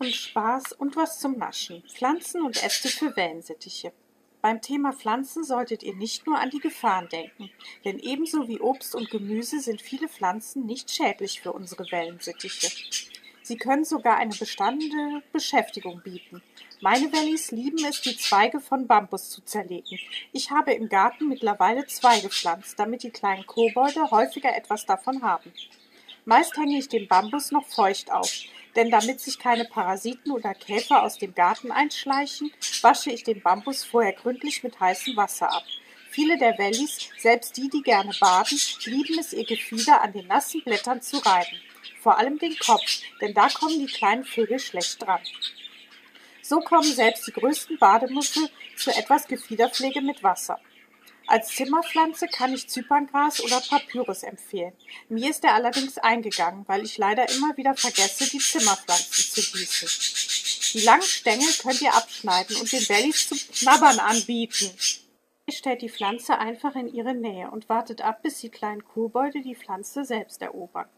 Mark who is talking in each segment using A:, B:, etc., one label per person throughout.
A: und Spaß und was zum Naschen. Pflanzen und Äste für Wellensittiche. Beim Thema Pflanzen solltet ihr nicht nur an die Gefahren denken, denn ebenso wie Obst und Gemüse sind viele Pflanzen nicht schädlich für unsere Wellensittiche. Sie können sogar eine bestandene Beschäftigung bieten. Meine Wellis lieben es, die Zweige von Bambus zu zerlegen. Ich habe im Garten mittlerweile 2 gepflanzt, damit die kleinen Kobolde häufiger etwas davon haben. Meist hänge ich den Bambus noch feucht auf, denn damit sich keine Parasiten oder Käfer aus dem Garten einschleichen, wasche ich den Bambus vorher gründlich mit heißem Wasser ab. Viele der Wellis, selbst die, die gerne baden, lieben es, ihr Gefieder an den nassen Blättern zu reiben. Vor allem den Kopf, denn da kommen die kleinen Vögel schlecht dran. So kommen selbst die größten Bademuschel zu etwas Gefiederpflege mit Wasser. Als Zimmerpflanze kann ich Zyperngras oder Papyrus empfehlen. Mir ist er allerdings eingegangen, weil ich leider immer wieder vergesse, die Zimmerpflanzen zu gießen. Die langen Stängel könnt ihr abschneiden und den Wellis zum Knabbern anbieten. Ihr stellt die Pflanze einfach in ihre Nähe und wartet ab, bis die kleinen Kobolde die Pflanze selbst erobern.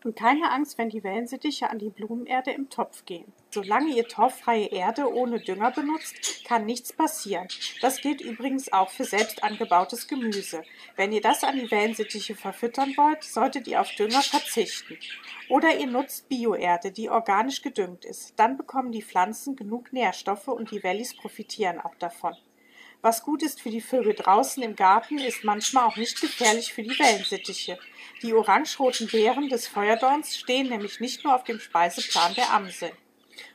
A: Und keine Angst, wenn die Wellensittiche an die Blumenerde im Topf gehen. Solange ihr torffreie Erde ohne Dünger benutzt, kann nichts passieren. Das gilt übrigens auch für selbst angebautes Gemüse. Wenn ihr das an die Wellensittiche verfüttern wollt, solltet ihr auf Dünger verzichten. Oder ihr nutzt Bioerde, die organisch gedüngt ist. Dann bekommen die Pflanzen genug Nährstoffe und die Wellis profitieren auch davon. Was gut ist für die Vögel draußen im Garten, ist manchmal auch nicht gefährlich für die Wellensittiche. Die orangeroten Beeren des Feuerdorns stehen nämlich nicht nur auf dem Speiseplan der Amseln.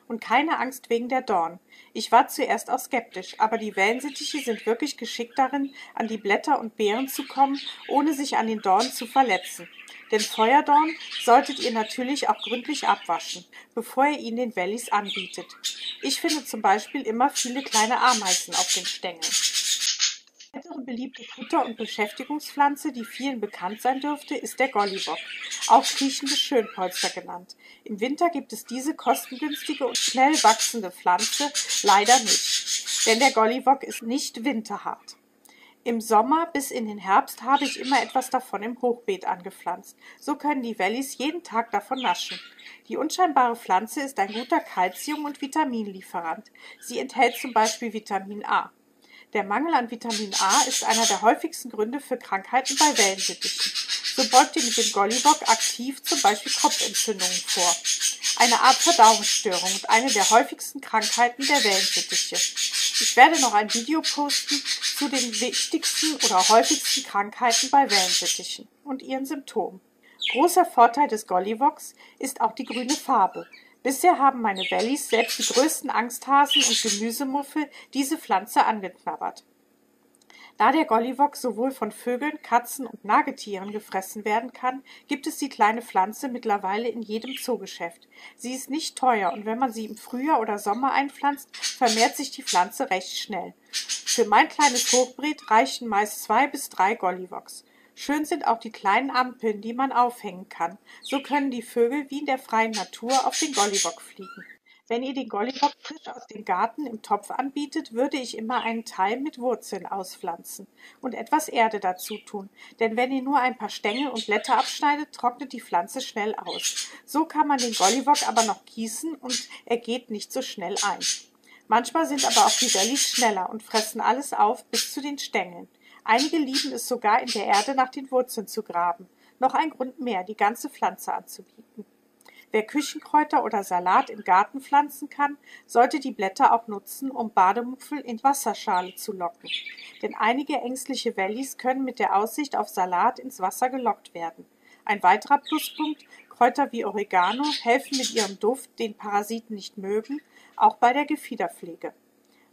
A: Und keine Angst wegen der Dornen. Ich war zuerst auch skeptisch, aber die Wellensittiche sind wirklich geschickt darin, an die Blätter und Beeren zu kommen, ohne sich an den Dornen zu verletzen. Den Feuerdorn solltet ihr natürlich auch gründlich abwaschen, bevor ihr ihn den Wellis anbietet. Ich finde zum Beispiel immer viele kleine Ameisen auf den Stängeln. Eine weitere beliebte Futter- und Beschäftigungspflanze, die vielen bekannt sein dürfte, ist der Golliwog, auch kriechende Schönpolster genannt. Im Winter gibt es diese kostengünstige und schnell wachsende Pflanze leider nicht, denn der Golliwog ist nicht winterhart. Im Sommer bis in den Herbst habe ich immer etwas davon im Hochbeet angepflanzt. So können die Wellis jeden Tag davon naschen. Die unscheinbare Pflanze ist ein guter Kalzium- und Vitaminlieferant. Sie enthält zum Beispiel Vitamin A. Der Mangel an Vitamin A ist einer der häufigsten Gründe für Krankheiten bei Wellensittichen. So beugt ihr mit dem Golliwog aktiv zum Beispiel Kopfentzündungen vor. Eine Art Verdauungsstörung und eine der häufigsten Krankheiten der Wellensittiche. Ich werde noch ein Video posten zu den wichtigsten oder häufigsten Krankheiten bei Wellensittichen und ihren Symptomen. Großer Vorteil des Golliwogs ist auch die grüne Farbe. Bisher haben meine Wellis, selbst die größten Angsthasen und Gemüsemuffel, diese Pflanze angeknabbert. Da der Golliwog sowohl von Vögeln, Katzen und Nagetieren gefressen werden kann, gibt es die kleine Pflanze mittlerweile in jedem Zoogeschäft. Sie ist nicht teuer und wenn man sie im Frühjahr oder Sommer einpflanzt, vermehrt sich die Pflanze recht schnell. Für mein kleines Hochbeet reichen meist 2 bis 3 Golliwogs. Schön sind auch die kleinen Ampeln, die man aufhängen kann. So können die Vögel wie in der freien Natur auf den Golliwog fliegen. Wenn ihr den Golliwog frisch aus dem Garten im Topf anbietet, würde ich immer einen Teil mit Wurzeln auspflanzen und etwas Erde dazu tun, denn wenn ihr nur ein paar Stängel und Blätter abschneidet, trocknet die Pflanze schnell aus. So kann man den Golliwog aber noch gießen und er geht nicht so schnell ein. Manchmal sind aber auch die Wellis schneller und fressen alles auf bis zu den Stängeln. Einige lieben es sogar, in der Erde nach den Wurzeln zu graben. Noch ein Grund mehr, die ganze Pflanze anzubieten. Wer Küchenkräuter oder Salat im Garten pflanzen kann, sollte die Blätter auch nutzen, um Bademuffel in Wasserschale zu locken. Denn einige ängstliche Wellis können mit der Aussicht auf Salat ins Wasser gelockt werden. Ein weiterer Pluspunkt, Kräuter wie Oregano helfen mit ihrem Duft, den Parasiten nicht mögen, auch bei der Gefiederpflege.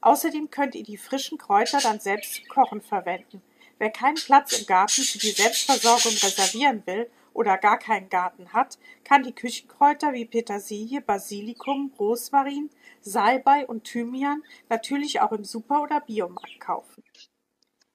A: Außerdem könnt ihr die frischen Kräuter dann selbst zum Kochen verwenden. Wer keinen Platz im Garten für die Selbstversorgung reservieren will oder gar keinen Garten hat, kann die Küchenkräuter wie Petersilie, Basilikum, Rosmarin, Salbei und Thymian natürlich auch im Super- oder Biomarkt kaufen.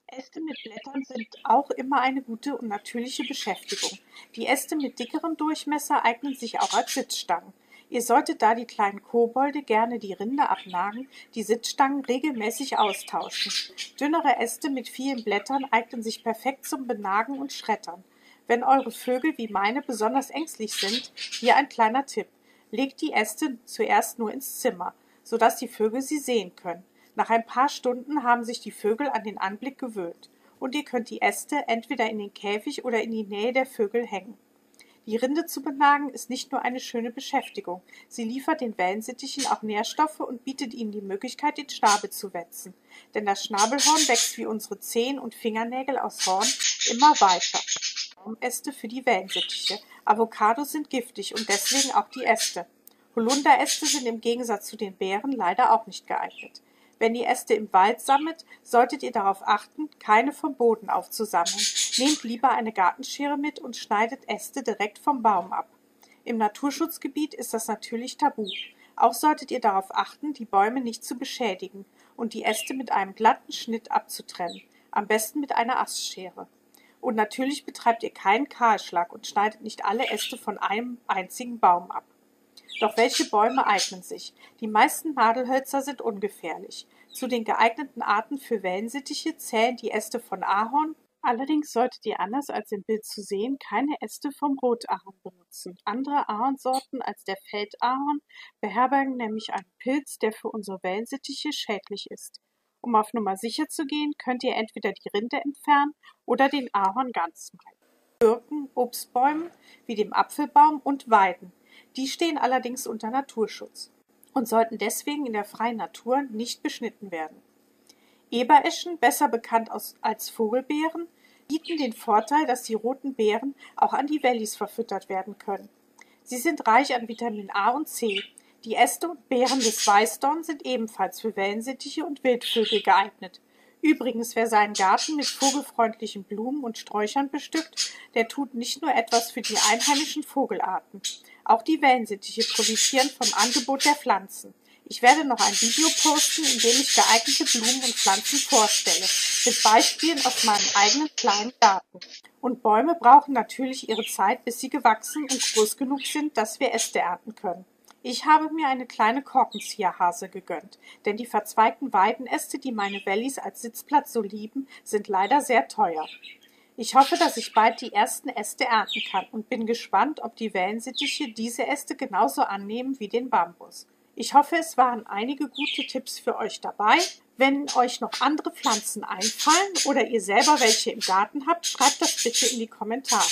A: Äste mit Blättern sind auch immer eine gute und natürliche Beschäftigung. Die Äste mit dickerem Durchmesser eignen sich auch als Sitzstangen. Ihr solltet da die kleinen Kobolde gerne die Rinde abnagen, die Sitzstangen regelmäßig austauschen. Dünnere Äste mit vielen Blättern eignen sich perfekt zum Benagen und Schreddern. Wenn eure Vögel wie meine besonders ängstlich sind, hier ein kleiner Tipp. Legt die Äste zuerst nur ins Zimmer, sodass die Vögel sie sehen können. Nach ein paar Stunden haben sich die Vögel an den Anblick gewöhnt und ihr könnt die Äste entweder in den Käfig oder in die Nähe der Vögel hängen. Die Rinde zu benagen ist nicht nur eine schöne Beschäftigung, sie liefert den Wellensittichen auch Nährstoffe und bietet ihnen die Möglichkeit, den Schnabel zu wetzen. Denn das Schnabelhorn wächst wie unsere Zehen und Fingernägel aus Horn immer weiter. Baumäste für die Wellensittiche. Avocados sind giftig und deswegen auch die Äste. Holunderäste sind im Gegensatz zu den Beeren leider auch nicht geeignet. Wenn ihr Äste im Wald sammelt, solltet ihr darauf achten, keine vom Boden aufzusammeln. Nehmt lieber eine Gartenschere mit und schneidet Äste direkt vom Baum ab. Im Naturschutzgebiet ist das natürlich tabu. Auch solltet ihr darauf achten, die Bäume nicht zu beschädigen und die Äste mit einem glatten Schnitt abzutrennen, am besten mit einer Astschere. Und natürlich betreibt ihr keinen Kahlschlag und schneidet nicht alle Äste von einem einzigen Baum ab. Doch welche Bäume eignen sich? Die meisten Nadelhölzer sind ungefährlich. Zu den geeigneten Arten für Wellensittiche zählen die Äste von Ahorn. Allerdings solltet ihr anders als im Bild zu sehen keine Äste vom Rotahorn benutzen. Andere Ahornsorten als der Feldahorn beherbergen nämlich einen Pilz, der für unsere Wellensittiche schädlich ist. Um auf Nummer sicher zu gehen, könnt ihr entweder die Rinde entfernen oder den Ahorn ganz meiden. Birken, Obstbäumen wie dem Apfelbaum und Weiden. Die stehen allerdings unter Naturschutz und sollten deswegen in der freien Natur nicht beschnitten werden. Ebereschen, besser bekannt als Vogelbeeren, bieten den Vorteil, dass die roten Beeren auch an die Wellis verfüttert werden können. Sie sind reich an Vitamin A und C. Die Äste und Beeren des Weißdorn sind ebenfalls für Wellensittiche und Wildvögel geeignet. Übrigens, wer seinen Garten mit vogelfreundlichen Blumen und Sträuchern bestückt, der tut nicht nur etwas für die einheimischen Vogelarten. Auch die Wellensittiche profitieren vom Angebot der Pflanzen. Ich werde noch ein Video posten, in dem ich geeignete Blumen und Pflanzen vorstelle, mit Beispielen aus meinem eigenen kleinen Garten. Und Bäume brauchen natürlich ihre Zeit, bis sie gewachsen und groß genug sind, dass wir Äste ernten können. Ich habe mir eine kleine Korkenzieherhase gegönnt, denn die verzweigten Weidenäste, die meine Wellis als Sitzplatz so lieben, sind leider sehr teuer. Ich hoffe, dass ich bald die ersten Äste ernten kann und bin gespannt, ob die Wellensittiche diese Äste genauso annehmen wie den Bambus. Ich hoffe, es waren einige gute Tipps für euch dabei. Wenn euch noch andere Pflanzen einfallen oder ihr selber welche im Garten habt, schreibt das bitte in die Kommentare.